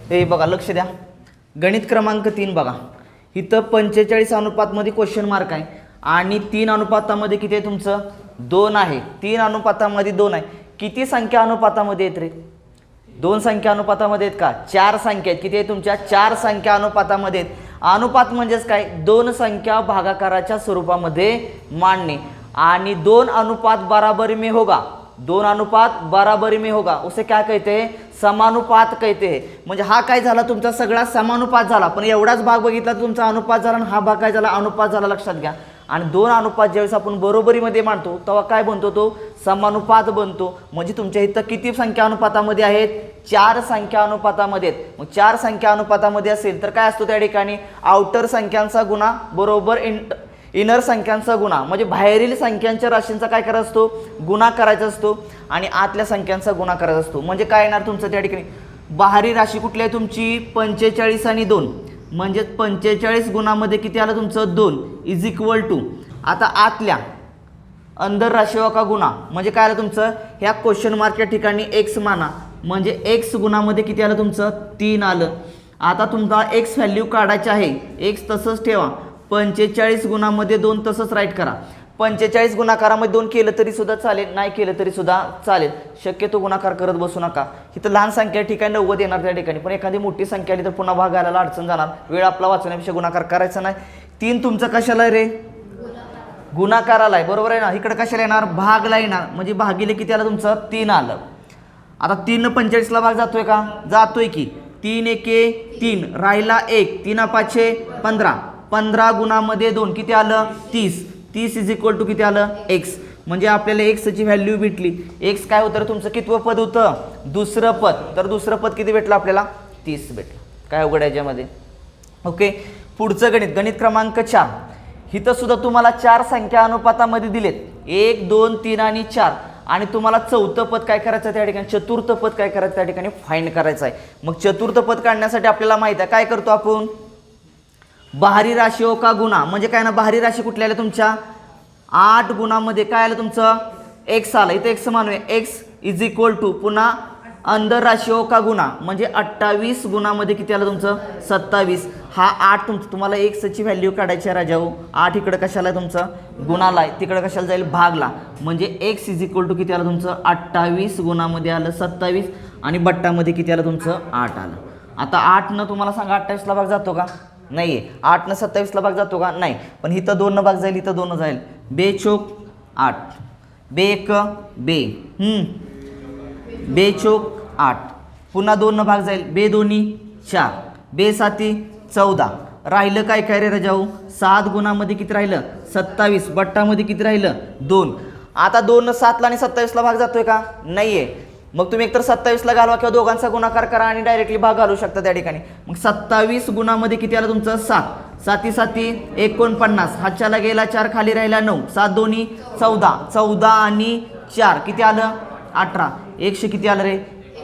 हे बघा लक्ष द्या, गणित क्रमांक 3 बघा, इथं 45 अनुपातमध्ये क्वेश्चन मार्क आहे आणि 3 अनुपातामध्ये किती आहे तुमचं 2 आहे. 3 अनुपातामध्ये 2 आहे. किती संख्या अनुपातामध्ये आहेत रे? 2 संख्या अनुपातामध्ये आहेत का? 4 संख्या आहेत. किती आहे तुमच्या? 4 संख्या अनुपातामध्ये आहेत. अनुपात म्हणजेच काय? 2 संख्या भागाकाराच्या स्वरूपामध्ये मांडणे. आणि 2 अनुपात बराबरी में होगा, 2 अनुपात बराबरी में होगा उसे क्या कहते हैं? समानुपात कहते हैं. म्हणजे हा काय झाला तुमचा सगळा समानुपात झाला, पण एवढाच भाग बघितला तर तुमचा अनुपात झाला आणि हा भाग काय झाला? अनुपात झाला. लक्षात घ्या. आणि 2 अनुपात ज्यावेळेस आपण बरोबरीमध्ये मांडतो तेव्हा काय बनतो? तो समानुपात बनतो. म्हणजे तुमच्या इथं किती संख्या अनुपातामध्ये आहेत? 4 संख्या अनुपातामध्ये आहेत. मग 4 संख्या अनुपातामध्ये असेल तर काय असतो त्या ठिकाणी? आउटर संख्यांचा गुणा बरोबर इनर संख्यांचा गुणा, म्हणजे बाहेरील संख्यांच्या राशींचा काय करायचा असतो? गुणा करायचा असतो आणि आतल्या संख्यांचा गुणा करायचा असतो. म्हणजे काय येणार तुमचं त्या ठिकाणी? बाहेरील राशी कुठली आहे तुमची? 45 आणि 2, म्हणजे 45 गुणामध्ये किती आलं तुमचं? 2 इज इक्वल टू, आता आतल्या अंदर राशी का गुणा, म्हणजे काय आलं तुमचं? ह्या क्वेश्चन मार्क या ठिकाणी एक्स माना, म्हणजे एक्स गुणामध्ये किती आलं तुमचं? 3 आलं. आता तुमचा एक्स व्हॅल्यू काढायची आहे. एक्स तसंच ठेवा. 45 गुणामध्ये 2 तसंच राईट करा. 45 गुणाकारामध्ये 2 केलं तरी सुद्धा चालेल, नाही केलं तरी सुद्धा चालेल. शक्यतो गुणाकार करत बसू नका. इथं लहान संख्या ठिकाणी 90 येणार त्या ठिकाणी, पण एखादी मोठी संख्या आली तर पुन्हा भाग घालायला अडचण जाणार. वेळ आपला वाचण्यापेक्षा गुणाकार करायचा नाही. 3 तुमचं कशाला रे? गुणाकाराला आहे. बरोबर आहे ना? इकडे कशाला येणार? भागला येणार. म्हणजे भागिले किती आलं तुमचं? 3 आलं. आता 3 न 45ला भाग जातोय का? जातोय की. 3 एके 3, राहिला 1, 3 पाचशे 15, 15 गुणामध्ये 2 किती आलं? 30. 30 इज इक्वल टू किती आलं? एक्स. म्हणजे आपल्याला एक्सची व्हॅल्यू भेटली. एक्स काय होतं तुमचं? कितवं पद होतं? दुसरं पद. तर दुसरं पद किती भेटलं आपल्याला? 30 भेटलं. काय अवघड आहे याच्यामध्ये? ओके. पुढचं गणित, गणित क्रमांक 4. इथं सुद्धा तुम्हाला 4 संख्या अनुपातामध्ये दिलेत, 1 2 3 आणि 4. आणि तुम्हाला चौथं पद काय करायचं त्या ठिकाणी? चतुर्थ पद काय करायचं त्या ठिकाणी? फाइंड करायचं आहे. मग चतुर्थ पद काढण्यासाठी आपल्याला माहिती आहे काय करतो आपण? बाहेरी राशी का गुणा, म्हणजे काय ना? बाहेरी राशी कुठल्या आल्या तुमच्या? 8 गुणामध्ये काय आलं तुमचं? एक्स आलं. इथं एक्स मानूया. एक्स इज इक्वल टू पुन्हा अंदर राशी का गुणा, म्हणजे 28 गुणामध्ये किती आलं तुमचं? 27. हा 8 तुमचं, तुम्हाला एक्सची व्हॅल्यू काढायची आहे राजाओ. 8 इकडं कशाला आहे तुमचं? गुणाला आहे. तिकडं कशाला जाईल? भागला. म्हणजे एक्स इज इक्वल टू किती आलं तुमचं? 28 गुणामध्ये आलं 27 आणि बट्टामध्ये किती आलं तुमचं? 8 आलं. आता 8 न तुम्हाला सांगा 28ला भाग जातो का? नाही आहे. 8 न 27ला भाग जातो का? नाही. पण इथं 2 न भाग जाईल, इथं 2 जाईल. बे चोक 8, बे 1 बे, बे चोक 8, पुन्हा 2 न भाग जाईल. बे 2 4, बे 7 14. राहिलं काय काय रे राजाऊ? 7 गुणामध्ये किती राहिलं? 27. बट्टामध्ये किती राहिलं? 2. आता 2 न 7ला आणि 27ला भाग जातोय का? नाही आहे. मग तुम्ही एकतर 27ला घालवा किंवा दोघांचा गुणाकार करा आणि डायरेक्टली भाग घालू शकता त्या ठिकाणी. मग 27 गुणामध्ये किती आलं तुमचं? 7. 7 7 49. हातच्याला गेला 4, खाली राहिला 9. 7 2 14. 14 आणि 4 किती आलं? 18. 100 किती आलं रे?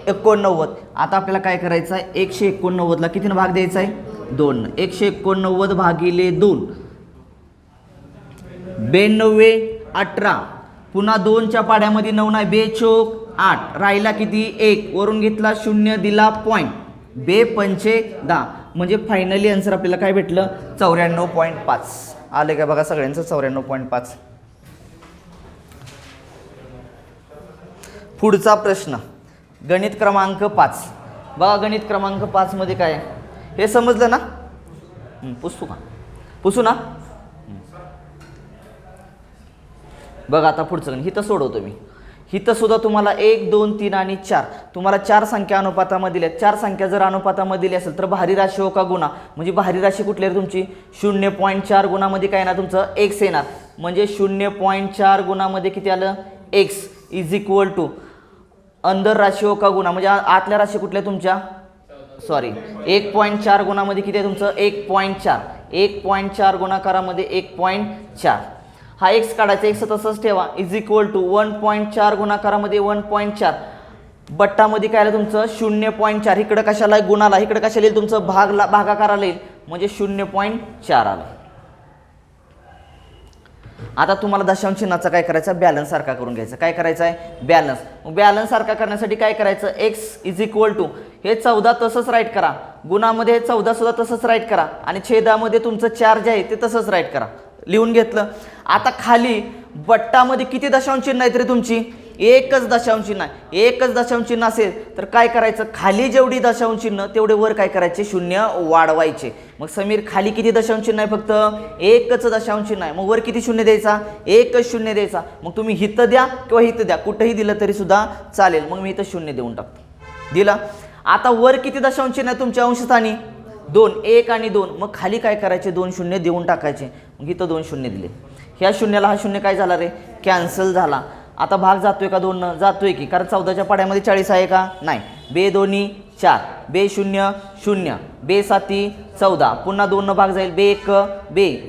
89. आता आपल्याला काय करायचं आहे? 189ला कितीनं भाग द्यायचा आहे? 2. 189 भागिले 2, 92 18. पुन्हा 2च्या पाड्यामध्ये 9 नाही. बे चोक 8, राहिला किती? 1. वरून घेतला 0, दिला पॉईंट. बे 5 10. म्हणजे फायनली आन्सर आपल्याला काय भेटलं? 94.5 आले का बघा सगळ्यांचं? 94.5. पुढचा प्रश्न, गणित क्रमांक 5 बघा. गणित क्रमांक 5 मध्ये काय आहे हे समजलं ना? पुसू का? पुसू ना? बघा आता पुढचं गणित इथं सोडवतो मी. इथं सुद्धा तुम्हाला 1 2 3 आणि 4 तुम्हाला 4 संख्या अनुपातामध्ये दिल्यात. 4 संख्या जर अनुपातामध्ये दिली असेल तर बाहेरी राशी का गुणा, म्हणजे बाहेरी राशी कुठली आहे तुमची? 0.4 गुणामध्ये काय येणार तुमचं? एक्स येणार. म्हणजे 0.4 गुणामध्ये किती आलं? एक्स इज इक्वल टू अंदर राशी का गुणा, म्हणजे आतल्या राशी कुठल्या तुमच्या? सॉरी, 1.4 गुणामध्ये किती आहे तुमचं? 1.4. 1.4 गुणाकारामध्ये 1.4. हा एक्स काढायचा. एक्स तसंच ठेवा. इज इक्वल टू 1.4 गुणाकारामध्ये 1.4. बट्टामध्ये काय आलं तुमचं? 0.4. इकडं कशाला? गुणाला. इकडं कशाला येईल तुमचं? भागाकाराला येईल. म्हणजे 0.4 आलं. आता तुम्हाला दशांश चिन्हाचा काय करायचा, बॅलन्स सारखा करून घ्यायचा. काय करायचं आहे, बॅलन्स. मग बॅलन्स सारखा करण्यासाठी काय करायचं, x = हे 14 तसंच राईट करा, गुणामध्ये हे 14 सुद्धा तसंच राईट करा आणि छेदामध्ये तुमचं 4 जे आहे ते तसंच राईट करा. लिहून घेतलं. आता खाली बट्टामध्ये किती दशांश चिन्ह आहेत रे तुमची, एकच दशांश चिन्ह आहे. एकच दशांश चिन्ह असेल तर काय करायचं, खाली जेवढी दशांश चिन्ह तेवढे वर काय करायचे, शून्य वाढवायचे. मग समीर खाली किती दशांश चिन्ह आहे, फक्त एकच दशांश चिन्ह आहे. मग वर किती शून्य द्यायचा, एकच शून्य द्यायचा. मग तुम्ही हिथं द्या किंवा हिथं द्या, कुठंही दिलं तरी सुद्धा चालेल. मग मी इथं शून्य देऊन टाकतो, दिला. आता वर किती दशांश चिन्ह आहे तुमच्या अंशस्थानी, 2, 1 आणि 2. मग खाली काय करायचे, 2 शून्य देऊन टाकायचे. मग इथं 2 शून्य दिले. ह्या शून्याला हा शून्य काय झाला रे, कॅन्सल झाला. आता भाग जातोय का 2 न, जातोय की, कारण 14च्या पाड्यामध्ये 40 आहे का, नाही. बे 2 4, बे 0 0, बे 7 14, पुन्हा 2 न भाग जाईल, बे 1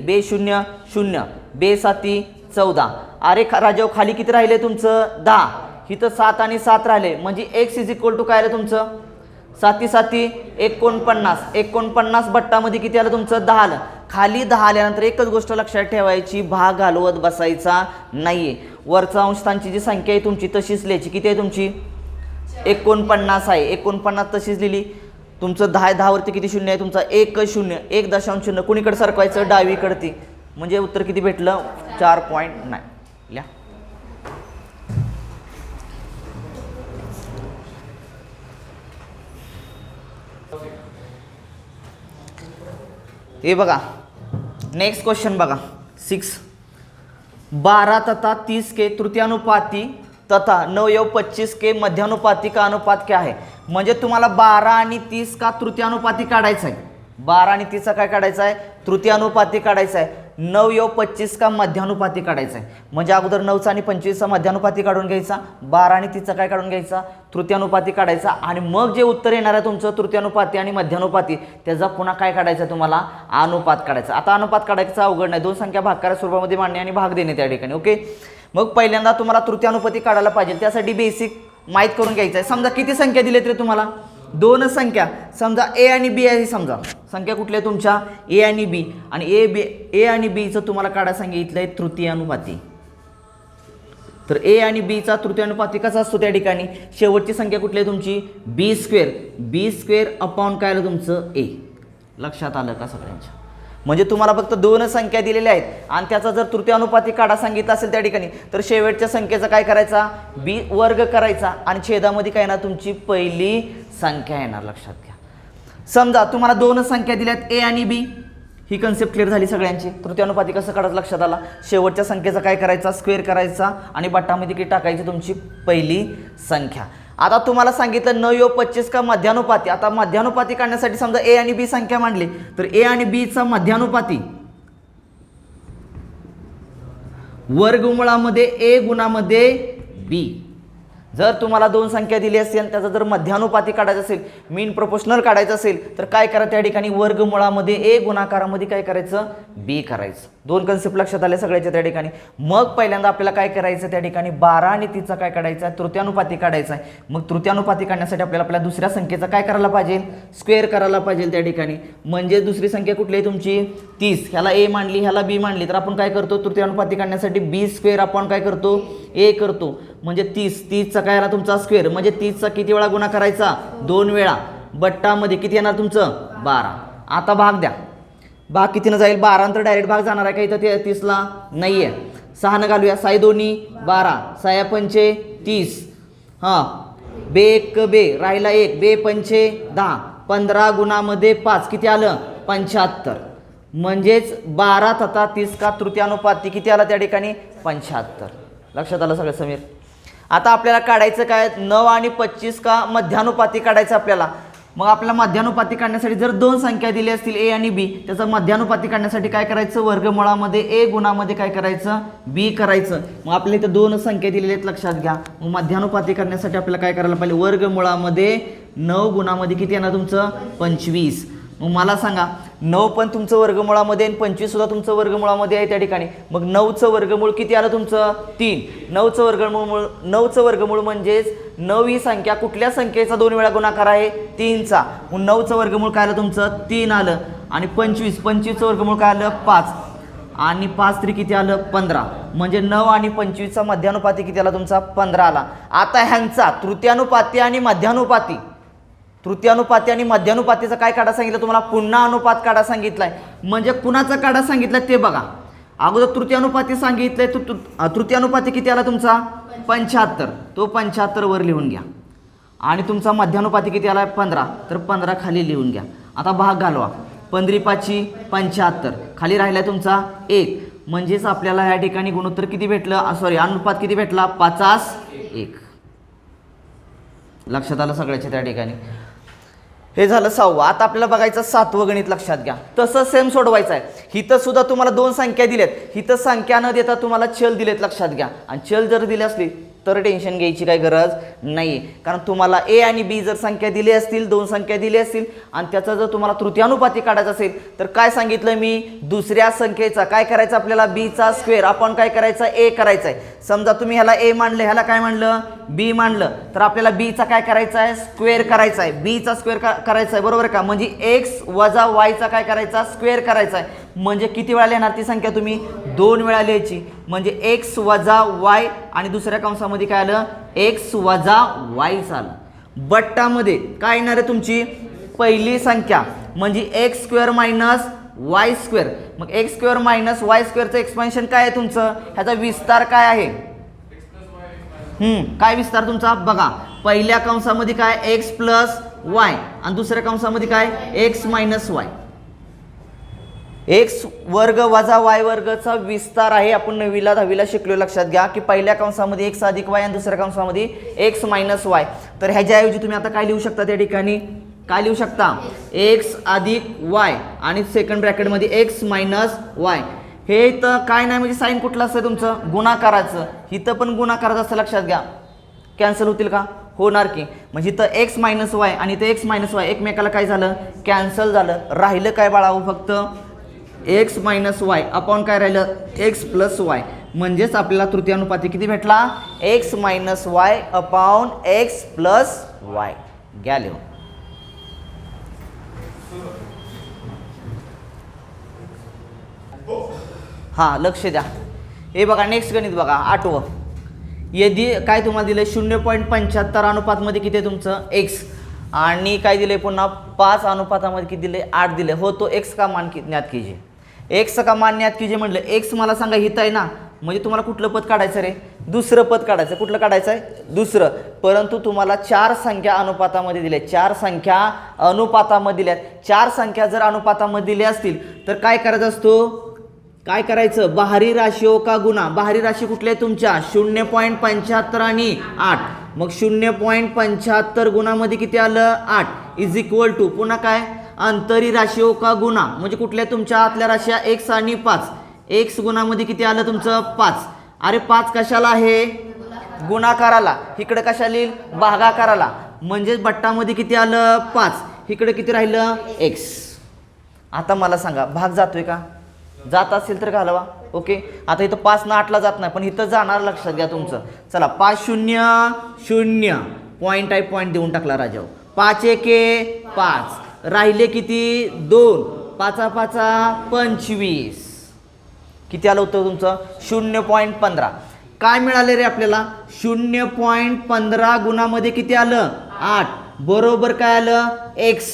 बे 0 0, बे 7 14. अरे राजाव खाली किती राहिले तुमचं, 10. इथं 7 आणि 7 राहिले, म्हणजे x = काय आलं तुमचं, 7 7 49. 49 बट्टामध्ये किती आलं तुमचं, 10 आलं. खाली 10 आल्यानंतर एकच गोष्ट लक्षात ठेवायची, भाग घालवत बसायचा नाहीये. वरचा अंशस्थानची जी संख्या आहे तुमची तशीच लिहायची. किती आहे तुमची, 49 आहे. 49 तशीच लिहिली. तुमचं 10 वरती किती शून्य आहे तुमचा, 1 0, 1 दशांश शून्य. कुणीकडे सरकवायचं, डावीकडती. म्हणजे उत्तर किती भेटलं, 4.9. लिहा. हे बघा नेक्स्ट क्वेश्चन बघा 6. 12 तथा 30 के तृतीयानुपाती तथा 9 / 25 के मध्यानुपाती का अनुपात क्या है. म्हणजे तुम्हाला 12 आणि 30 का तृतीयानुपाती काढायचा आहे. 12 आणि 30 काय काढायचा आहे, तृतीयानुपाती काढायचा आहे. 9 / 25 का मध्यानुपाती काढायचा आहे. म्हणजे अगोदर 9चा आणि 25चा मध्यानुपाती काढून घ्यायचा, 12 आणि 30चा काय काढून घ्यायचा, तृतीयानुपाती काढायचा. आणि मग जे उत्तर येणार आहे तुमचं तृतीयानुपाती आणि मध्यानुपाती, त्याचा पुन्हा काय काढायचं तुम्हाला, अनुपात काढायचा. आता अनुपात काढायचा अवघड नाही, 2 संख्या भागाकार स्वरूपामध्ये मांडणे आणि भाग देणे त्या ठिकाणी. ओके. मग पहिल्यांदा तुम्हाला तृतीयानुपाती काढायला पाहिजे, त्यासाठी बेसिक माहीत करून घ्यायचं आहे. समजा किती संख्या दिलेत रे तुम्हाला, 2 संख्या. समजा ए आणि बी आहे. समजा संख्या कुठल्या आहे तुमच्या, ए आणि बी. आणि ए आणि बीचं तुम्हाला काढा सांगितलं आहे तृतीयानुपाती. तर ए आणि बीचा तृतीयानुपाती कसा असतो त्या ठिकाणी, शेवटची संख्या कुठली आहे तुमची, b² अपॉन काय आलं तुमचं, ए. लक्षात आलं का सगळ्यांच्या. म्हणजे तुम्हाला फक्त 2 संख्या दिलेल्या आहेत आणि त्याचा जर तृतीयानुपाती काढा सांगितलं असेल त्या ठिकाणी, तर शेवटच्या संख्येचा काय करायचा, b² करायचा आणि छेदामध्ये काय येणार तुमची पहिली संख्या येणार. लक्षात घ्या. समजा तुम्हाला 2 संख्या दिल्यात ए आणि बी. ही कन्सेप्ट क्लिअर झाली सगळ्यांची. तृतीयानुपाती कसं काढायचं लक्षात आला. शेवटच्या संख्येचा काय करायचा, स्क्वेअर करायचा आणि बट्टामध्ये किती टाकायची तुमची पहिली संख्या. आता तुम्हाला सांगितलं 9 / 25 का मध्यानुपाती. आता मध्यानुपाती काढण्यासाठी समजा ए आणि बी संख्या मांडली, तर ए आणि बीचा मध्यानुपाती वर्गमुळामध्ये ए गुणामध्ये बी. जर तुम्हाला 2 संख्या दिली असेल, त्याचा जर मध्यानुपाती काढायचं असेल, मीन प्रोपोर्शनल काढायचं असेल, तर काय करा त्या ठिकाणी वर्गमुळामध्ये ए गुणाकारामध्ये काय करायचं, बी करायचं. 2 कन्सेप्ट लक्षात आले सगळ्याच्या त्या ठिकाणी. मग पहिल्यांदा आपल्याला काय करायचं त्या ठिकाणी, 12 आणि 30चा काय काढायचा आहे, तृतीयानुपाती काढायचा आहे. मग तृतीयानुपाती काढण्यासाठी आपल्याला दुसऱ्या संख्येचा काय करायला पाहिजे, स्क्वेअर करायला पाहिजे त्या ठिकाणी. म्हणजे दुसरी संख्या कुठली आहे तुमची 30. ह्याला ए मांडली, ह्याला बी मांडली, तर आपण काय करतो तृतीयानुपाती काढण्यासाठी b² आपण काय करतो, ए करतो. म्हणजे 30चा काय आला तुमचा स्क्वेअर. म्हणजे 30चा किती वेळा गुणा करायचा, 2 वेळा. बट्टामध्ये किती येणार तुमचं 12. आता भाग द्या. भाग कितीनं जाईल, 12 नंतर डायरेक्ट भाग जाणार आहे का इथं 30ला, नाही आहे. 6 न घालूया, 6 2 12, 6 5 30. हां, बे 1 बे राहिला 1, बे 5 10, 15 गुणामध्ये 5 किती आलं 75. म्हणजेच 12 तथा 30 का तृतीयानुपाती किती आला त्या ठिकाणी 75. लक्षात आलं सगळं समीर. आता आपल्याला काढायचं काय, 9 आणि 25 का मध्यानुपाती काढायचं आपल्याला. मग आपल्याला मध्यानुपाती काढण्यासाठी जर 2 संख्या दिली असतील ए आणि बी, त्याचा मध्यानुपाती काढण्यासाठी काय करायचं, वर्गमुळामध्ये ए गुणामध्ये काय करायचं, बी करायचं. मग आपल्याला इथं 2 संख्या दिलेल्या आहेत लक्षात घ्या. मग मध्यानुपाती करण्यासाठी आपल्याला काय करायला पाहिजे, वर्गमुळामध्ये 9 गुणामध्ये किती येणार तुमचं 25. मग मला सांगा 9 पण तुमचं वर्गमुळामध्ये आणि 25 सुद्धा तुमचं वर्गमुळामध्ये आहे त्या ठिकाणी. मग 9चं वर्गमूळ किती आलं तुमचं 3. 9चं वर्गमूळ म्हणजेच 9 ही संख्या कुठल्या संख्येचा 2 वेळा गुणाकार आहे, 3चा. मग 9चं वर्गमूळ काय आलं तुमचं 3 आलं. आणि 25चं वर्गमूळ काय आलं 5. आणि 5 3 किती आलं 15, म्हणजे 9 आणि 25चा मध्यानुपाती किती आला तुमचा 15 आला. आता ह्यांचा तृतीयानुपाती आणि मध्यानुपातीचा काय काढा सांगितलं तुम्हाला, पुन्हा अनुपात काढा सांगितलाय. म्हणजे कुणाचा काढा सांगितलाय ते बघा. अगोदर तृतीयानुपाती सांगितलंय, तृतीयानुपाती किती आला तुमचा 75, तो 75 वर लिहून घ्या. आणि तुमचा मध्यानुपाती किती आला 15, तर 15 खाली लिहून घ्या. आता भाग घालवा, 15 5 75, खाली राहिला तुमचा 1, म्हणजेच आपल्याला या ठिकाणी गुणोत्तर किती भेटलं, सॉरी अनुपात किती भेटला 5:1. लक्षात आलं सगळ्याच्या त्या ठिकाणी. हे झालं 6वं. आता आपल्याला बघायचं 7वं गणित. लक्षात घ्या, तसं सेम सोडवायचं आहे. हिथं सुद्धा तुम्हाला 2 संख्या दिल्यात, हिथं संख्या न देता तुम्हाला चल दिलेत. लक्षात घ्या, आणि चल जर दिली असली तर टेन्शन घ्यायची काही गरज नाही, कारण तुम्हाला ए आणि बी जर संख्या दिली असतील, 2 संख्या दिली असतील, आणि त्याचा जर तुम्हाला तृतीयानुपाती काढायचा असेल तर काय सांगितलं मी, दुसऱ्या संख्येचा काय करायचं आपल्याला बीचा स्क्वेअर, आपण काय करायचं ए करायचं आहे. समजा तुम्ही ह्याला ए मानलं, ह्याला काय मानलं बी मानलं, तर आपल्याला बीचा काय करायचा आहे स्क्वेअर करायचा आहे, बीचा स्क्वेअर करायचा आहे, बरोबर का. म्हणजे एक्स वजा वायचा काय करायचा स्क्वेअर करायचा आहे. म्हणजे किती वेळा लिहिणार ती संख्या तुम्ही 2 वेळा लिहायची. म्हणजे एक्स वजा वाय आणि दुसऱ्या कंसामध्ये काय आलं एक्स वजा वाय आलं. बट्टामध्ये काय येणार आहे तुमची पहिली संख्या, म्हणजे x square minus y square. मग एक्स स्क्वेअर मायनस वाय स्क्वेअरचं एक्सपेन्शन काय आहे तुमचं, ह्याचा विस्तार काय आहे, काय विस्तार तुमचा बघा. पहिल्या कंसामध्ये काय एक्स प्लस वाय आणि दुसऱ्या कंसामध्ये काय एक्स मायनस वाय. एक्स वर्ग वजा वाय वर्गचा विस्तार आहे. आपण 9वी 10वी शिकलो. लक्षात घ्या की पहिल्या कंसामध्ये एक्स अधिक वाय आणि दुसऱ्या कंसामध्ये एक्स मायनस वाय. तर ह्याच्याऐवजी तुम्ही आता काय लिहू शकता त्या ठिकाणी, काय लिहू शकता एक्स अधिक वाय आणि सेकंड ब्रॅकेटमध्ये एक्स मायनस वाय. हे तर काय नाही, म्हणजे साईन कुठलं असतं तुमचं गुणाकाराचं, इथं पण गुणाकाराचं असतं. लक्षात घ्या, कॅन्सल होतील का, होणार की. म्हणजे इथं एक्स मायनस वाय आणि इथं एक्स मायनस वाय एकमेकाला काय झालं कॅन्सल झालं. राहिलं काय बाळावं फक्त एक्स मायनस वाय आपण काय राहिलं एक्स प्लस वाय. म्हणजेच आपल्याला तृतीयानुपाती किती भेटला x minus Y upon x plus y. घ्या लिहून. हां लक्ष द्या. हे बघा नेक्स्ट गणित बघा 8वं. यदि काय तुम्हाला दिलं 0.75 अनुपातमध्ये किती आहे तुमचं एक्स आणि काय दिले पुन्हा 5 अनुपातामध्ये किती दिले 8 दिले. हो तो एक्स का मान ज्ञात कीजिए. एक्स का मान ज्ञात कीजिए म्हटलं एक्स मला सांगा हिथं आहे ना, म्हणजे तुम्हाला कुठलं पद काढायचं रे दुसरं पद काढायचं. कुठलं काढायचं आहे दुसरं. परंतु तुम्हाला 4 संख्या अनुपातामध्ये दिल्या, 4 संख्या अनुपातामध्ये दिल्यात. 4 संख्या जर अनुपातामध्ये दिल्या असतील तर काय करायचं असतो, काय करायचं बाहेरी राशी हो का गुणा. बाहेरी राशी कुठल्या तुमच्या 0.75 आणि 8. मग 0.75 गुणामध्ये किती आलं 8 इज इक्वल टू पुन्हा काय अंतरी राशी हो का गुणा, म्हणजे कुठल्या तुमच्या आतल्या राशी एक्स आणि 5. एक्स गुणामध्ये किती आलं तुमचं 5. अरे 5 कशाला आहे गुणाकाराला, इकडे कशाला येईल भागाकाराला. म्हणजे बट्टामध्ये किती आलं 5, इकडे किती राहिलं एक्स. आता मला सांगा भाग जातोय का, जात असेल तर घालवा. ओके. आता इथं 5 ना 8ला जात नाही पण इथं जाणार. लक्षात घ्या तुमचं. चला 5 0 0 पॉईंट आहे, पॉईंट देऊन टाकला राजाव. 5 1 5 राहिले किती 2, 5 5 25. किती आलं होतं तुमचं 0.15. काय मिळाले रे आपल्याला 0.15 गुणामध्ये किती आलं 8 बरोबर काय आलं एक्स.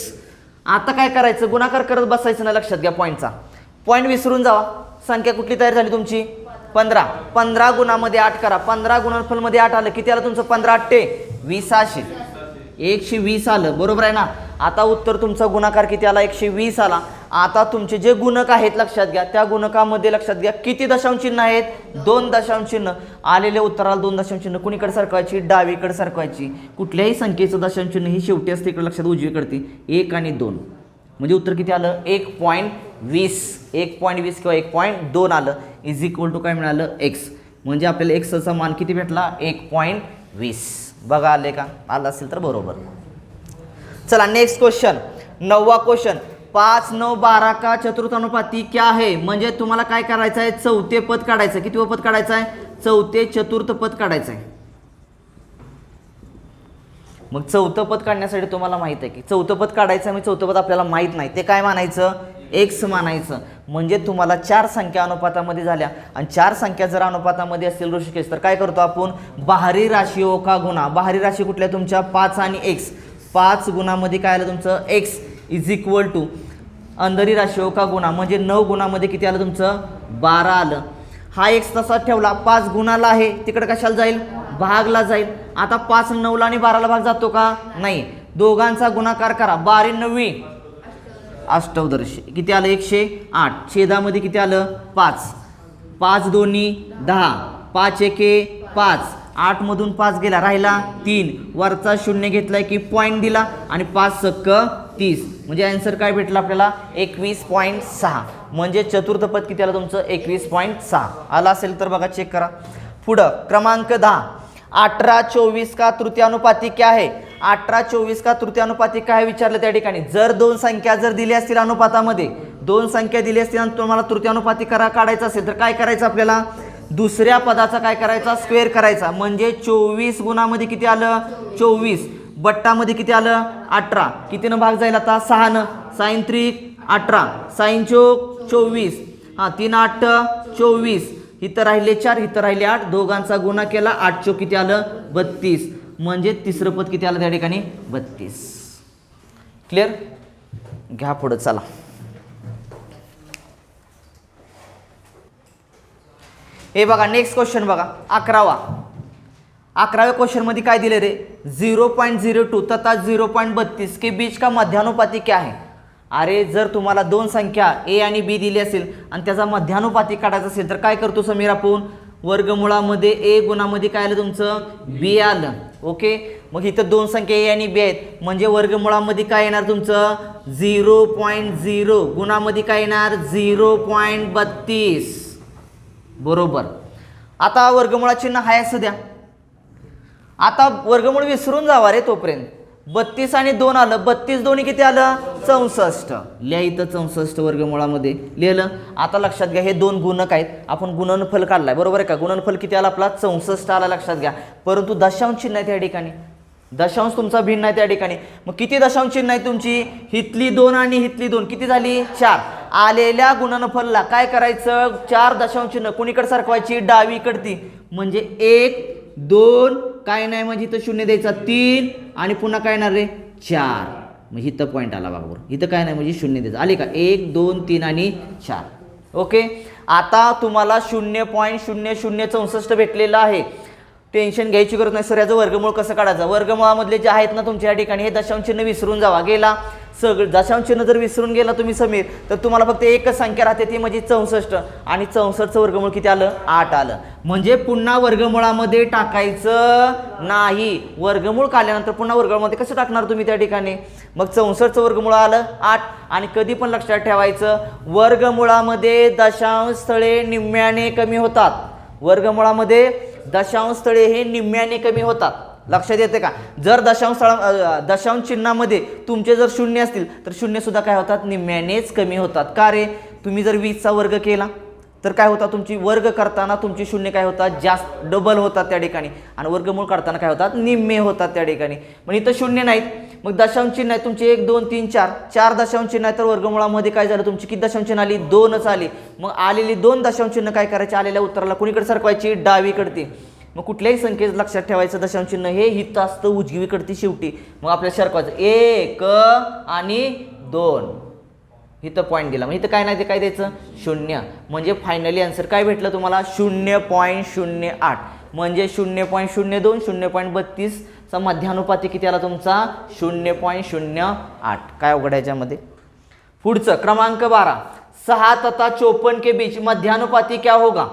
आता काय करायचं गुणाकार करत बसायचं ना. लक्षात घ्या पॉईंटचा पॉईंट विसरून जावा. संख्या कुठली तयार झाली तुमची 15. 15 गुणामध्ये 8 करा. 15 गुणनफलमध्ये 8 आलं किती आलं तुमचं 15 8 20 120 आलं बरोबर आहे ना. आता उत्तर तुमचा गुणाकार किती आला 120 आला. आता तुमचे जे गुणक आहेत लक्षात घ्या त्या गुणकामध्ये लक्षात घ्या किती दशांश चिन्ह आहेत 2 दशांश चिन्ह. आलेल्या उत्तराला 2 दशांश चिन्ह कुणीकडे सरकवायची डावीकडे सरकवायची. कुठल्याही संख्येचं दशांश चिन्ह ही शेवटी असते इकडे लक्षात उजवीकडे 1 आणि 2. म्हणजे उत्तर किती आलं 1.20 1.20 किंवा 1.2 आलं इज इक्वल टू काय मिळालं एक्स. म्हणजे आपल्याला एक्सचा मान किती भेटला 1.20. बघा आले का, आलं असेल तर बरोबर. चला नेक्स्ट क्वेश्चन 9वां क्वेश्चन. 5 9 12 का चतुर्थानुपाती क्या है. म्हणजे तुम्हाला काय करायचं आहे चौथे पद काढायचं. किती पद काढायचं आहे चौथे चतुर्थ पद काढायचं आहे. मग चौथं पद काढण्यासाठी तुम्हाला माहित आहे की चौथं पद काढायचं मी चौथं पद आपल्याला माहीत नाही ते काय मानायचं एक्स मानायचं. म्हणजे तुम्हाला 4 संख्या अनुपातामध्ये झाल्या आणि 4 संख्या जर अनुपातामध्ये असतील ऋषिकेश तर काय करतो आपण बाहेरी राशियों का गुणा. बाहेरी राशी कुठल्या तुमच्या 5 आणि एक्स. 5 गुणामध्ये काय आलं तुमचं एक्स इज इक्वल टू अंदरी राशियों का गुणा म्हणजे 9 गुणामध्ये किती आलं तुमचं 12 आलं. हा एक्स तसाच ठेवला 5 गुणाला आहे तिकडे कशाला जाईल भागला जाईल. आता 5 9ला आणि 12ला भाग जातो का नाही. दोघांचा गुणाकार करा 12 9 अष्टवदर्शी किती आलं 108. छेदामध्ये किती आलं 5. 5 दोन्ही 10 5 एके 5 8 मधून 5 गेला राहिला 3 वरचा 0 घेतलाय की पॉईंट दिला आणि 5 सक्क 30 म्हणजे आन्सर काय भेटला आपल्याला 21.6. म्हणजे चतुर्थ पद किती आलं तुमचं 21.6 आला असेल तर बघा चेक करा. पुढं क्रमांक 10 18 24 का तृतीयानुपाती क्या है. 18 24 का तृतीयानुपाती काय विचारलं त्या ठिकाणी. जर 2 संख्या जर दिल्या असतील अनुपातामध्ये 2 संख्या दिली असतील आणि तुम्हाला तृतीयानुपाती काढायचा असेल तर काय करायचं आपल्याला दुसऱ्या पदाचा काय करायचा स्क्वेअर करायचा. म्हणजे 24 गुणामध्ये किती आलं 24 बट्टामध्ये किती आलं 18 कितीनं भाग जाईल आता 6नं. साइन 3 18 साइन चोक 24 हां 3 8 24 इथं राहिले 4 इथं राहिले 8 दोघांचा गुणा केला 8 चोक किती आलं 32 म्हणजे तिसरं पद किती आलं त्या ठिकाणी 32. क्लिअर घ्या पुढं चला. हे बघा नेक्स्ट क्वेश्चन बघा 11व्या क्वेश्चन मध्ये काय दिले रे 0.02 तथा 0.32 के बीच का मध्यानुपाती क्या है. अरे जर तुम्हाला 2 संख्या ए आणि बी दिली असेल आणि त्याचा मध्यानुपाती काढायचा असेल तर काय करतो समीर आपण वर्गमुळामध्ये ए गुणामध्ये काय आलं तुमचं बी आलं. ओके मग इथं 2 संख्या ए आणि बी आहेत म्हणजे वर्गमुळामध्ये काय येणार तुमचं 0.0 गुणामध्ये काय येणार 0.32 बरोबर. आता वर्गमुळा चिन्ह हाय असं द्या. आता वर्गमूळ विसरून जावा रे तोपर्यंत 32 आणि 2 आलं 32 दोन्ही किती आलं 64 लिहा इथं 64 वर्गमुळामध्ये लिहिलं. आता लक्षात घ्या हे 2 गुणक आहेत आपण गुणनफल काढलाय बरोबर आहे का. गुणनफल किती आला आपला 64 आला लक्षात घ्या. परंतु दशांश चिन्ह आहे त्या ठिकाणी दशांश तुमचा भिन्न आहे त्या ठिकाणी. मग किती दशांश चिन्ह आहे तुमची हितली 2 आणि हितली 2 किती झाली 4. आलेल्या गुणनफलला काय करायचं 4 दशांश चिन्ह कोणीकडे सरकवायची डावीकडती म्हणजे 1 2 काय नाही म्हणजे इथं 0 द्यायचा 3 आणि पुन्हा काय येणार रे 4 म्हणजे इथं पॉईंट आला बरोबर. इथं काय नाही म्हणजे 0 द्यायचं आले का 1 2 3 आणि 4. ओके आता तुम्हाला 0.0064 भेटलेलं आहे. टेन्शन घ्यायची गरज नाही सर याचं वर्गमूळ कसं काढायचं. वर्गमुळामधले जे आहेत ना तुमच्या ठिकाणी हे दशांश चिन्ह विसरून जावा. गेला सगळं दशांश चिन्ह जर विसरून गेला तुम्ही समीर तर तुम्हाला फक्त एकच संख्या राहते ती म्हणजे 64 आणि 64चं वर्गमूळ किती आलं 8 आलं. म्हणजे पुन्हा वर्गमुळामध्ये टाकायचं नाही. वर्गमूळ काढल्यानंतर पुन्हा वर्गमुळामध्ये कसं टाकणार तुम्ही त्या ठिकाणी. मग 64चं वर्गमूळ आलं 8 आणि कधी पण लक्षात ठेवायचं वर्गमुळामध्ये दशांश स्थळे निम्म्याने कमी होतात. वर्गमुळामध्ये दशांश स्थळे हे निम्म्याने कमी होतात. लक्षात येते का. जर दशांश चिन्हामध्ये तुमचे जर 0 असतील तर 0 सुद्धा काय होतात निम्म्यानेच कमी होतात. का रे तुम्ही जर 20चा वर्ग केला तर काय होतात तुमची वर्ग करताना तुमची 0 काय होतात जास्त डबल होतात त्या ठिकाणी आणि वर्गमूळ काढताना काय होतात निम्मे होतात त्या ठिकाणी. मग इथं 0 नाहीत मग दशांश चिन्ह आहे तुमचे 1 2 3 4 4 दशांश चिन्ह आहे तर वर्गमुळामध्ये काय झालं तुमची किती दशांश चिन्ह आली 2च आली. मग आलेली 2 दशांश चिन्ह काय करायचे आलेल्या उत्तराला कुणीकडे सरकवायची डावीकडे. मग कुठल्याही संख्येत लक्षात ठेवायचं दशांश चिन्ह हे हित असतं उजवीकडती शेवटी. मग आपल्याला सरकवायचं 1 आणि 2 इथं पॉईंट दिला. मग इथं काय नाही ते काय द्यायचं 0 म्हणजे फायनली आन्सर काय भेटलं तुम्हाला 0.08 म्हणजे 0.02 0.32 चा मध्यानुपाती किती आला तुमचा 0.08. काय अवघड आहे याच्यामध्ये. पुढचं क्रमांक 12 6 तथा 54 के बीच मध्यानुपाती क्या होगा.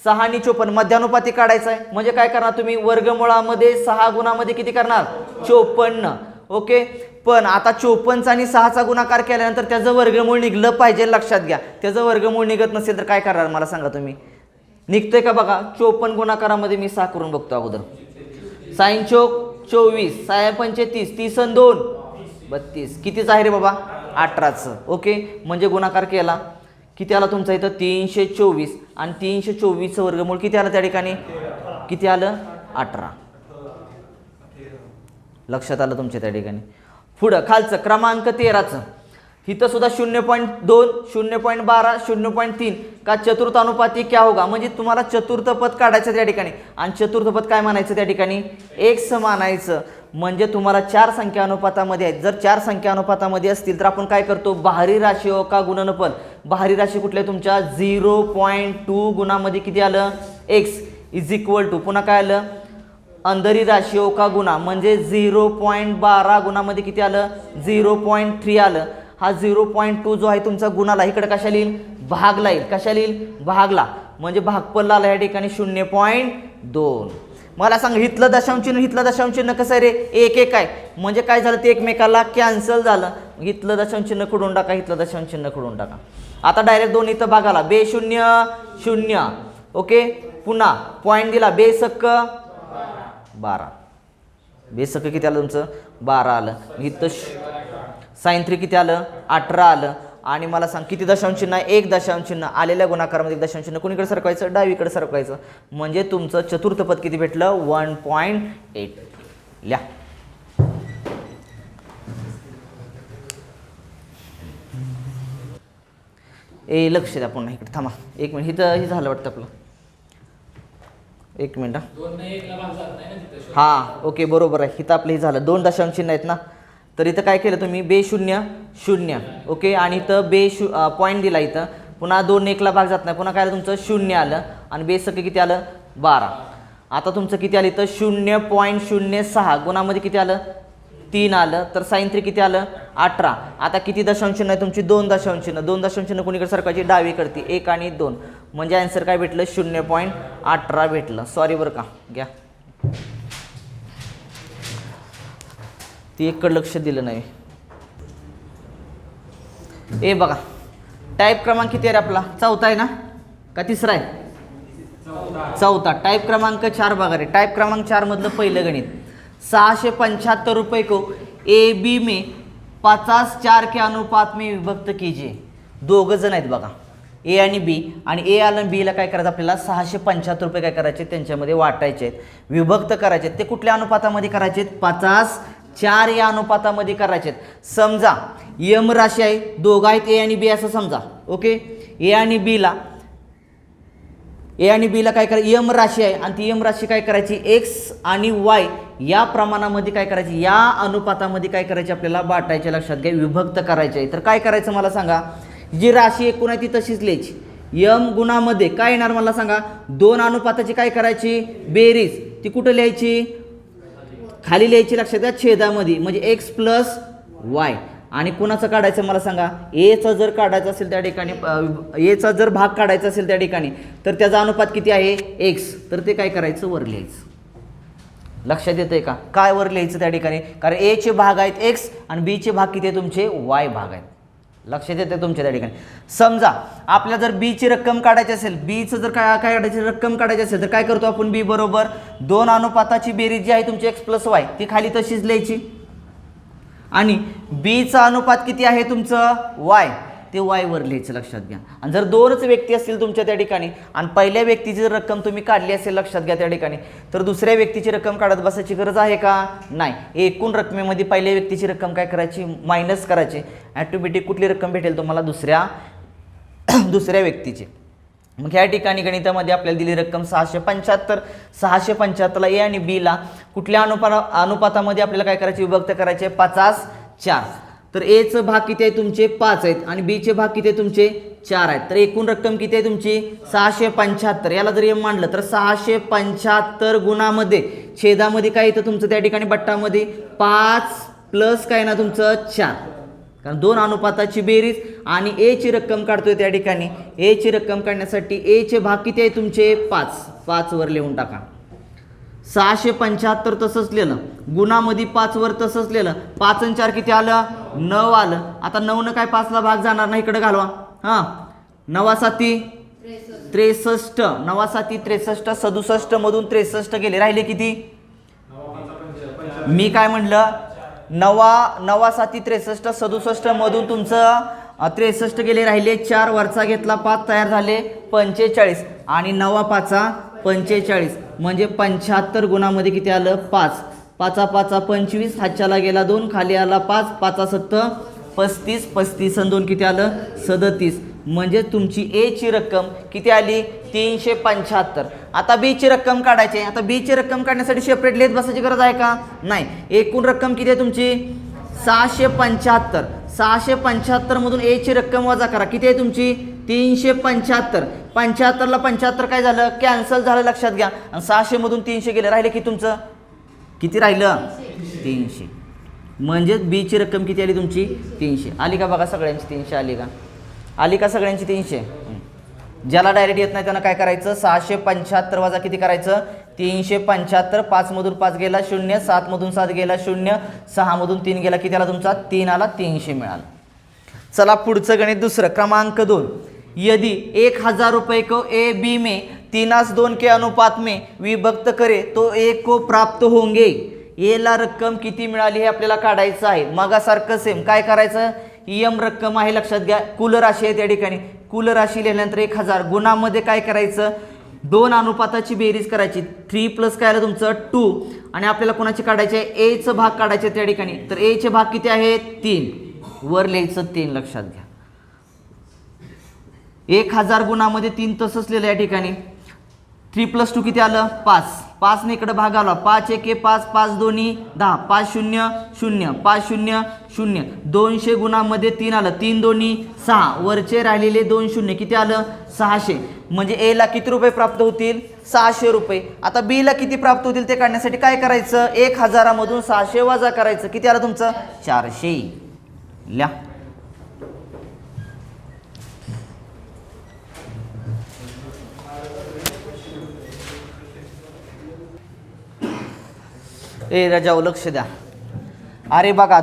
6 आणि 54 मध्यानुपाती काढायचा आहे म्हणजे काय करणार तुम्ही वर्गमुळामध्ये 6 गुणामध्ये किती करणार 54. ओके पण आता 54चा आणि 6चा गुणाकार केल्यानंतर त्याचं वर्गमूळ निघलं पाहिजे लक्षात घ्या. त्याचं वर्गमूळ निघत नसेल तर काय करणार मला सांगा तुम्ही. निघतंय का बघा 54 गुणाकारामध्ये मी 6 करून बघतो अगोदर. साइन चोक 24 6 पंचे 30 30 आणि 2 32 कितीच आहे रे बाबा 18चं. ओके म्हणजे गुणाकार केला किती आला तुमचा इथं 324 आणि 324चं वर्गमूळ किती आलं त्या ठिकाणी किती आलं 18. लक्षात आलं तुमच्या त्या ठिकाणी. पुढं खालचं क्रमांक 13चं इथं सुद्धा 0.2 0.12 0.3 का चतुर्थ अनुपाती क्या होगा, म्हणजे तुम्हाला चतुर्थ पद काढायचं त्या ठिकाणी आणि चतुर्थ पद काय मानायचं त्या ठिकाणी x मानायचं. म्हणजे तुम्हाला 4 संख्या अनुपातामध्ये आहेत. जर 4 संख्या अनुपातामध्ये असतील तर आपण काय करतो बाहेरी राशी हो का गुणनफल. बाहेरी राशी कुठल्या तुमच्या 0.2 गुणामध्ये किती आलं x इज इक्वल टू पुन्हा काय आलं अंधरी राशी हो का गुणा म्हणजे 0.12 गुणामध्ये किती आलं 0.3 आलं. हा 0.2 जो आहे तुमचा गुणाला इकडे कशा लिहिल भागला येईल. कशा लिहिल भागला म्हणजे भागफल आला या ठिकाणी 0.2. मला सांग इथलं दशांश चिन्ह इथलं दशांश चिन्ह कसं आहे रे 1 1 आहे म्हणजे काय झालं ते एकमेकाला कॅन्सल झालं. इथलं दशांश चिन्ह खोडून टाका इथलं दशांश चिन्ह खोडून टाका. आता डायरेक्ट दोन इथं भागाला बे 0 0 ओके. पुन्हा पॉईंट दिला बेसक 12 बेसक किती आलं तुमचं 12 आलं. इथं साइन 3 किती आलं 18 आलं. आणि मला सांग किती दशांश चिन्ह आहे 1 दशांश चिन्ह आलेल्या गुणाकारामध्ये 1 दशांश चिन्ह कुणीकडे सरकवायचं डावीकडे सरकवायचं म्हणजे तुमचं चतुर्थ पद किती भेटलं 1.8. लिहा लक्ष द्या पुन्हा इकडे थांबा 1 मिनिट. इथं हे झालं वाटतं आपलं 1 मिनिट हां ओके बरोबर आहे. इथं आपलं हे झालं 2 दशांश चिन्ह आहेत ना तर इथं काय केलं तुम्ही बे 0 0 ओके आणि इथं बे पॉईंट दिला इथं पुन्हा 2 1 ला भाग जात नाही पुन्हा काय आलं तुमचं 0 आलं आणि बेसक किती आलं 12. आता तुमचं किती आलं इथं 0.06 गुणामध्ये किती आलं 3 आलं तर साइन 3 किती आलं 18. आता किती दशांश चिन्ह आहे तुमची 2 दशांश चिन्ह 2 दशांश चिन्ह कुणीकडे सरकायची डावीकडती 1 आणि 2 म्हणजे आन्सर काय भेटलं 0.18 भेटलं. सॉरी बरं का घ्या ती एककडे लक्ष दिलं नाही. बघा टाईप क्रमांक किती आहे रे आपला चौथा आहे ना का तिसरा आहे चौथा. टाईप क्रमांक 4 बघा रे. टाईप क्रमांक 4 मधलं पहिलं गणित 675 रुपये को ए बी में 50 के अनुपात में विभक्त कीजिए. दोघं जण आहेत बघा ए आणि बी आणि ए आणि बीला काय करायचं आपल्याला 675 रुपये काय करायचे त्यांच्यामध्ये वाटायचे आहेत विभक्त करायचे आहेत. ते कुठल्या अनुपातामध्ये करायचे आहेत 50 या अनुपातामध्ये करायचे आहेत. समजा यम राशी आहे दोघं आहेत ए आणि बी असं समजा ओके. ए आणि बीला काय करायचं यम राशी आहे आणि ती यम राशी काय करायची एक्स आणि वाय या प्रमाणामध्ये काय करायची या अनुपातामध्ये काय करायचे आपल्याला वाटायचे. लक्षात घ्या विभक्त करायचे आहे. तर काय करायचं मला सांगा जी राशी एकूण आहे ती तशीच लिहायची. यम गुणामध्ये काय येणार मला सांगा 2 अनुपाताची काय करायची बेरीज ती कुठं लिहायची खाली लिहायची. लक्षात घ्या छेदामध्ये म्हणजे एक्स प्लस वाय आणि कुणाचं काढायचं मला सांगा एचा जर काढायचं असेल त्या ठिकाणी एचा जर भाग काढायचा असेल त्या ठिकाणी तर त्याचा अनुपात किती आहे एक्स तर ते काय करायचं वर लिहायचं. लक्षात येतंय का काय वर लिहायचं त्या ठिकाणी कारण ए चे भाग आहेत एक्स आणि बी चे भाग किती आहे तुमचे वाय भाग आहेत. लक्षात येते तुमच्या त्या ठिकाणी. समजा आपल्याला जर बी ची रक्कम काढायची असेल बीचं जर काय काढायची रक्कम काढायची असेल तर काय करतो आपण बी बरोबर 2 अनुपाताची बेरीज जी आहे तुमची एक्स प्लस वाय ती खाली तशीच लिहायची आणि बीचा अनुपात किती आहे तुमचं वाय ते वाय वर लिहायचं. लक्षात घ्या. आणि जर 2च व्यक्ती असतील तुमच्या त्या ठिकाणी आणि पहिल्या व्यक्तीची जर रक्कम तुम्ही काढली असेल लक्षात घ्या त्या ठिकाणी तर दुसऱ्या व्यक्तीची रक्कम काढत बसायची गरज आहे का नाही. एकूण रकमेमध्ये पहिल्या व्यक्तीची रक्कम काय करायची मायनस करायची. ॲटोमॅटिक कुठली रक्कम भेटेल तुम्हाला दुसऱ्या व्यक्तीची. मग ह्या ठिकाणी गणितामध्ये आपल्याला दिली रक्कम 675. 675ला ए आणि बीला कुठल्या अनुपातामध्ये आपल्याला काय करायचे विभक्त करायचे 50 तर एचं भाग किती आहे तुमचे 5 आहेत आणि बीचे भाग किती आहे तुमचे 4 आहेत. तर एकूण रक्कम किती आहे तुमची 675. याला जर एम मांडलं तर 675 गुणामध्ये छेदामध्ये काय येतं तुमचं त्या ठिकाणी बट्टामध्ये 5 प्लस काय ना तुमचं 4 कारण 2 अनुपाताची बेरीज आणि ए ची रक्कम काढतोय त्या ठिकाणी. ए ची रक्कम काढण्यासाठी ए चे भाग किती आहे तुमचे 5 वर लिहून टाका. 675 तसंच लिहिलं गुणामध्ये 5 वर तसंच लिहिलं 5 आणि 4 किती आलं 9 आलं. आता 9 न काय 5 ला भाग जाणार नाही इकडे घालवा. हां 9 7 63 9 7 63 67 मधून 63 गेले राहिले किती मी काय म्हणलं 9 7 63 67 मधून तुमचं 63 गेले राहिले 4 वरचा घेतला 5 तयार झाले 45 आणि 9 5 45 म्हणजे 75 गुणामध्ये किती आलं 5 पाचा पाचा 25, हातच्याला गेला 2, खाली आला 5, पाचा 7 35, 35 आणि 2 किती आलं 37. म्हणजे तुमची ए ची रक्कम किती आली 375. आता बी ची रक्कम काढायची आहे. आता बी ची रक्कम काढण्यासाठी सेपरेट लिहित बसायची गरज आहे का नाही. एकूण रक्कम किती आहे तुमची 675. 675 मधून ए ची रक्कम वजा करा, किती आहे तुमची 375. 75ला 75 काय झालं कॅन्सल झालं लक्षात घ्या. आणि 600 मधून 300 गेले, राहिले की तुमचं किती राहिलं 300. म्हणजे बी ची रक्कम किती आली तुमची 300. आली का बघा सगळ्यांची 300 आली का, आली का सगळ्यांची 300. ज्याला डायरेक्ट येत नाही त्यांना काय करायचं 675 वजा किती करायचं 375. 5 मधून 5 गेला 0, 7 मधून 7 गेला 0, 6 मधून 3 गेला किती आला तुमचा 3 आला, 300 मिळाला. चला पुढचं गणित दुसरं क्रमांक 2. यदि 1000 रुपये को ए बी में 3:2 के अनुपात में विभक्त करे तो ए को प्राप्त होंगे. ए ला रक्कम किती मिळाली हे आपल्याला काढायचं आहे. मगासारखं सेम काय करायचं यम रक्कम आहे लक्षात घ्या, कुल राशी आहे त्या ठिकाणी. कुल राशी लिहिल्यानंतर 1000 गुणामध्ये काय करायचं 2 अनुपाताची बेरीज करायची. 3 प्लस काय आलं तुमचं 2 आणि आपल्याला कोणाची काढायचे आहे एचं भाग काढायचे त्या ठिकाणी. तर एचे भाग किती आहेत 3, वर लिहायचं 3 लक्षात घ्या. 1000 गुणामध्ये 3 तसंच लिहिलं या ठिकाणी. 3 + 2 किती आलं 5. 5 ने इकडे भाग आला 5 1 5, 5 2 10, 5 0 0, 5 0 0. 200 गुणामध्ये 3 आलं, 3 2 6, वरचे राहिलेले 2 0 किती आलं 600. म्हणजे ए ला किती रुपये प्राप्त होतील 600 रुपये. आता बी ला किती प्राप्त होतील ते काढण्यासाठी काय करायचं 1000 मधून 600 वजा करायचं, किती आलं तुमचं 400. लिहा. ए राजाओ लक्ष द्या. अरे बघा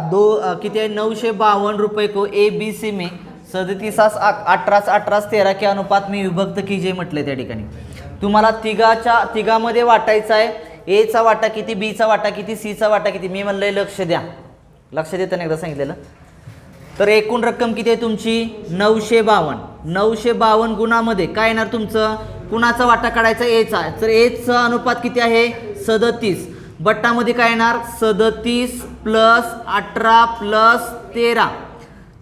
किती आहे 952 रुपये को ए बी सी में 37 18 18 13 के अनुपात में विभक्त कीजिए म्हटले त्या ठिकाणी. तुम्हाला तिघामध्ये वाटायचं आहे. ए चा वाटा किती, बी चा वाटा किती, सी चा वाटा किती. मी म्हणलंय लक्ष द्या, लक्ष देताना एकदा सांगितलेलं. तर एकूण रक्कम किती आहे तुमची 952. 952 गुणामध्ये काय येणार तुमचं कुणाचा वाटा काढायचा एचा. तर एचा अनुपात किती आहे 37. बट्टामध्ये काय येणार 37 + 18 + 13.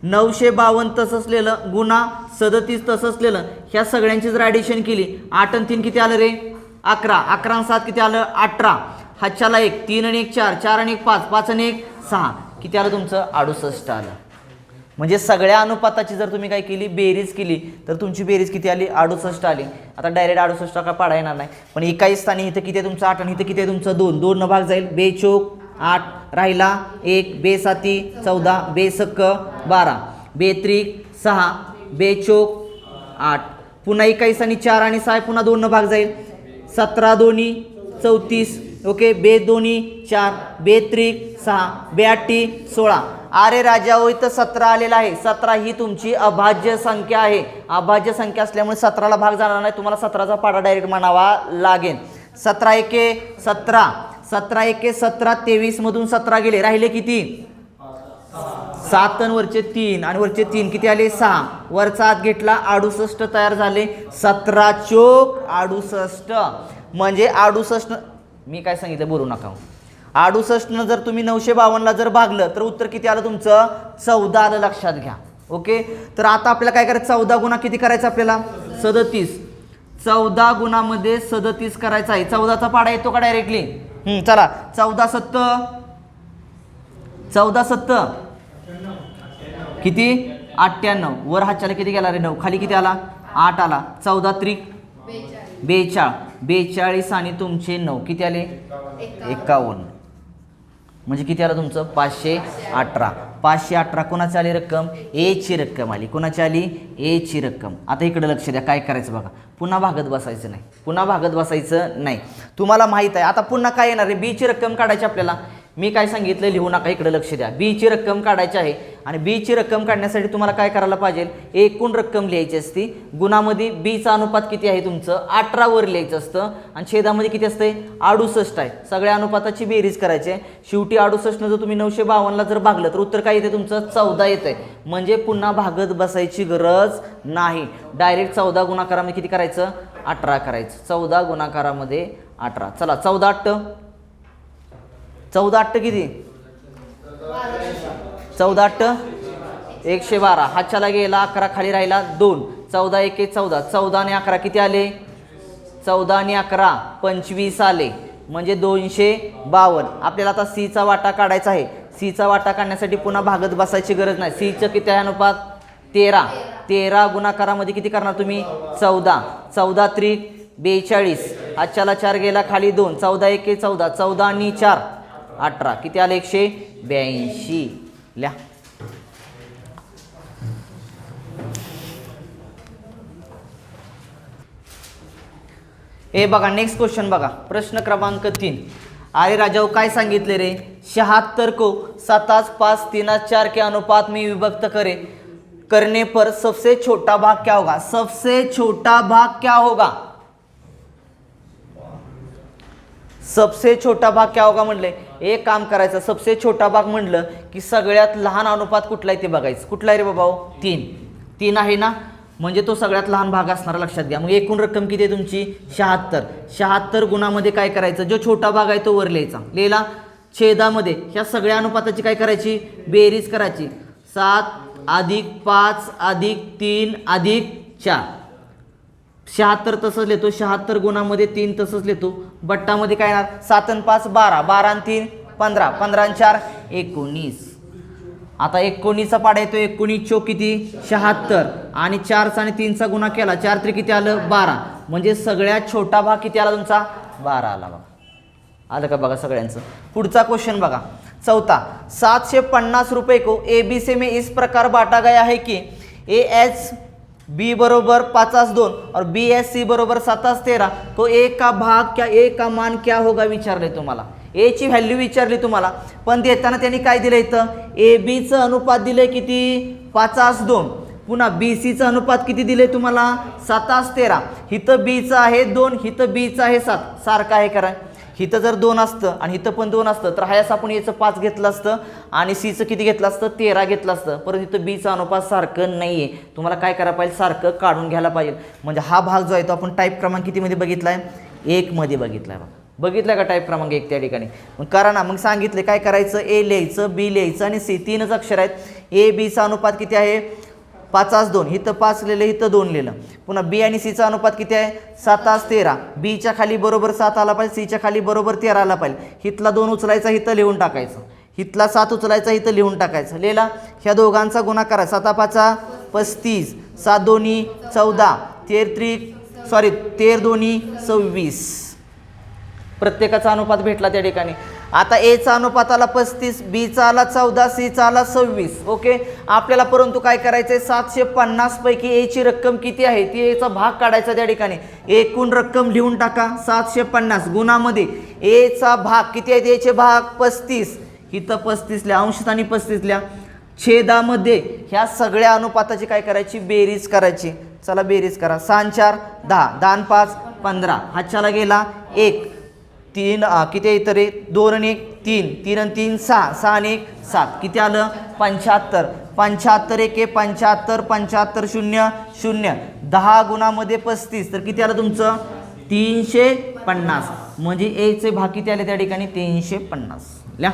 952 तसंच लिहिलं गुणा 37 तसंच लिहिलं. ह्या सगळ्यांचीच ॲडिशन केली. 8 आणि 3 किती आलं रे 11. 11 आणि 7 किती आलं 18. हातच्याला 1, 3 आणि 1 4, 4 आणि 1 5, 5 आणि 1 6, किती आलं तुमचं 68 आलं. म्हणजे सगळ्या अनुपाताची जर तुम्ही काय केली बेरीज केली तर तुमची बेरीज किती आली 68 आली. आता डायरेक्ट 68 का पाडा येणार नाही, पण एकाही स्थानी इथं किती आहे तुमचं 8 आणि इथं किती आहे तुमचं 2. 2 न भाग जाईल, बे चोक 8 राहिला 1, बे साती 14, बे सक्क 12, बे त्रिक 6, बे चोक 8. पुन्हा एकाही स्थानी 4 आणि 6 पुन्हा 2 न भाग जाईल 17 2 34. ओके, बे 2 4, बे त्रिक 6, बे 8 16. अरे राजा हो इथं 17 आलेला आहे. 17 ही तुमची अभाज्य संख्या आहे. अभाज्य संख्या असल्यामुळे 17ला भाग जाणार नाही, तुम्हाला 17चा पाडा डायरेक्ट म्हणावा लागेल. 17 एके 17, 17 एके 17, 23 मधून 17 गेले, राहिले किती 7 आणि वरचे 3 आणि वरचे 3 किती आले 6. वरचा आत घेतला 68 तयार झाले. 17 चोक 68 म्हणजे 68. मी काय सांगितलं बोलू नका. 68 जर तुम्ही 952ला जर भागलं तर उत्तर किती आलं तुमचं 14 आलं लक्षात घ्या. ओके, तर आता आपल्याला काय करायचं 14 गुणा किती करायचं आपल्याला 37. 14 गुणामध्ये 37 करायचा आहे. 14चा पाडा येतो का डायरेक्टली चला 14 7 14 7 किती 98. वर हातच्याला किती गेला रे 9, खाली किती आला 8 आला. 14 त्रिक 42, 42 आणि तुमचे 9 किती आले 51. म्हणजे किती आलं तुमचं 518. 518 कोणाची आली रक्कम ए ची रक्कम आली. कोणाची आली ए ची रक्कम. आता इकडे लक्ष द्या काय करायचं बघा. पुन्हा भागत बसायचं नाही, पुन्हा भागत बसायचं नाही. तुम्हाला माहित आहे आता पुन्हा काय येणार आहे बी ची रक्कम काढायची आपल्याला. मी काय सांगितलं लिहू नका, इकडे लक्ष द्या. बी ची रक्कम काढायची आहे आणि बी ची रक्कम काढण्यासाठी तुम्हाला काय करायला पाहिजे एकूण रक्कम लिहायची असती. गुणामध्ये बी चा अनुपात किती आहे तुमचं 18 वर लिहायचं असतं आणि छेदामध्ये किती असते 68 आहे. सगळ्या अनुपाताची बेरीज करायची आहे. शेवटी 68 जर तुम्ही 952ला जर भागलं तर उत्तर काय येते तुमचं 14 येते. म्हणजे पुन्हा भागत बसायची गरज नाही, डायरेक्ट 14 गुणाकारामध्ये किती करायचं 18 करायचं. 14 गुणाकारामध्ये 18. चला 14 8 14 8 किती? 14 8 112. हातच्याला गेला 11 खाली राहिला 2. 14 1 14. 14 आणि 11 किती आले? 14 आणि 11 25 आले म्हणजे 252. आपल्याला आता सीचा वाटा काढायचा आहे. सीचा वाटा काढण्यासाठी पुन्हा भागत बसायची गरज नाही. सीचं किती आहे अनुपात? 13. 13 गुणाकारामध्ये किती करणार तुम्ही? 14. 14 त्रिक 42. हातच्याला 4 गेला खाली 2. 14 1 14. 14 आणि 4 18. किती आले? 182. लिहा. हे बघा नेक्स्ट क्वेश्चन बघा. प्रश्न क्रमांक 3. अरे राजाओ काय सांगितले रे? 76 को 7 5 3 4 के अनुपात में विभक्त करने पर सबसे छोटा भाग क्या होगा? सबसे छोटा भाग क्या होगा? सबसे छोटा भाग क्या होगा म्हणले. एक काम करायचं. सबसे छोटा भाग म्हणलं की सगळ्यात लहान अनुपात कुठला आहे ते बघायचं. कुठला आहे रे बाबा? 3. 3 आहे ना, म्हणजे तो सगळ्यात लहान भाग असणारा लक्षात घ्या. मग एकूण रक्कम किती आहे तुमची? 76. 76 गुणामध्ये काय करायचं? जो छोटा भाग आहे तो वर लिहायचा. लिहिला. छेदामध्ये ह्या सगळ्या अनुपाताची काय करायची? बेरीज करायची. 7 अधिक 5 अधिक 3 अधिक 4. 76 तसंच लिहितो. 76 गुणामध्ये 3 तसंच लिहितो. बट्टामध्ये काय येणार? 7 आणि 5 12. 12 आणि 3 15. 15 आणि 4 19. आता 19चा पाडा येतो. 19 चोक किती? 76. आणि 4चा आणि 3चा गुणा केला. 4 3 किती आलं? 12. म्हणजे सगळ्यात छोटा भाग किती आला तुमचा? 12 आला बघा. आलं का बघा सगळ्यांचं. पुढचा क्वेश्चन बघा. 4था. 750 रुपये को ABC में इस प्रकार बांटा गया है कि ASB बरोबर 50 और BSC बरोबर 27 तो A का भाग क्या, A का मान क्या होगा विचारले तुम्हाला. A ची व्हॅल्यू विचारली तुम्हाला. पण देताना त्यांनी काय दिलं इथं? ABचं अनुपात दिलंय किती? 52. पुन्हा BCचं अनुपात किती दिले तुम्हाला? 27. हिथं Bचं आहे 2, हिथं Bचं आहे 7. सारखं आहे करा. हिथं जर 2 असतं आणि हिथं पण 2 असतं तर ह्यास आपण याचं 5 घेतलं असतं आणि Cचं किती घेतलं असतं? 13 घेतलं असतं. परत इथं Bचं अनुपात सारखं नाही आहे. तुम्हाला काय करायला पाहिजे? सारखं काढून घ्यायला पाहिजे. म्हणजे हा भाग जो आहे तो आपण टाईप क्रमांक कितीमध्ये बघितला आहे? 1 मध्ये बघितला आहे. बघितलं का टाईप क्रमांक 1 त्या ठिकाणी? मग करा ना. मग सांगितले काय करायचं? A लिहायचं, B लिहायचं आणि C. 3च अक्षर आहेत. A Bचा अनुपात किती आहे? 52. इथं 5 लिहिलं, इथं 2 लिहिलं. पुन्हा B आणि Cचा अनुपात किती आहे? 27 Bच्या खाली बरोबर 7 आला पाहिजे, Cच्या खाली बरोबर 13 आला पाहिजे. हिथला 2 उचलायचा, इथं लिहून टाकायचं. हिथला 7 उचलायचा, इथं लिहून टाकायचं. लिहिला. ह्या दोघांचा गुणाकार 7 5 35, 7 2 14, 13 2 26. प्रत्येकाचा अनुपात भेटला त्या ठिकाणी. आता Aचा अनुपात आला 35, Bचा आला 14, Cचा आला 26. ओके. आपल्याला परंतु काय करायचंय? 750 पैकी Aची रक्कम किती आहे ती Aचा भाग काढायचा त्या ठिकाणी. एकूण रक्कम लिहून टाका. 750 गुणामध्ये Aचा भाग किती आहे? Aचे भाग 35. इथं 35 लिहा. अंशस्थानी 35 लिहा. छेदामध्ये ह्या सगळ्या अनुपाताची काय करायची? बेरीज करायची. चला बेरीज करा. 6 4 10, 10 5 15. हातच्याला गेला 1. 3 किती आहे तरी? 2 आणि 1 3, 3 आणि 3 6, 6 आणि 1 7. किती आलं? 75. 75 1 75, 75 0 0. 10 गुणामध्ये 35 तर किती आलं तुमचं? 350. म्हणजे Aचे भाग किती आले त्या ठिकाणी? 350. लिहा.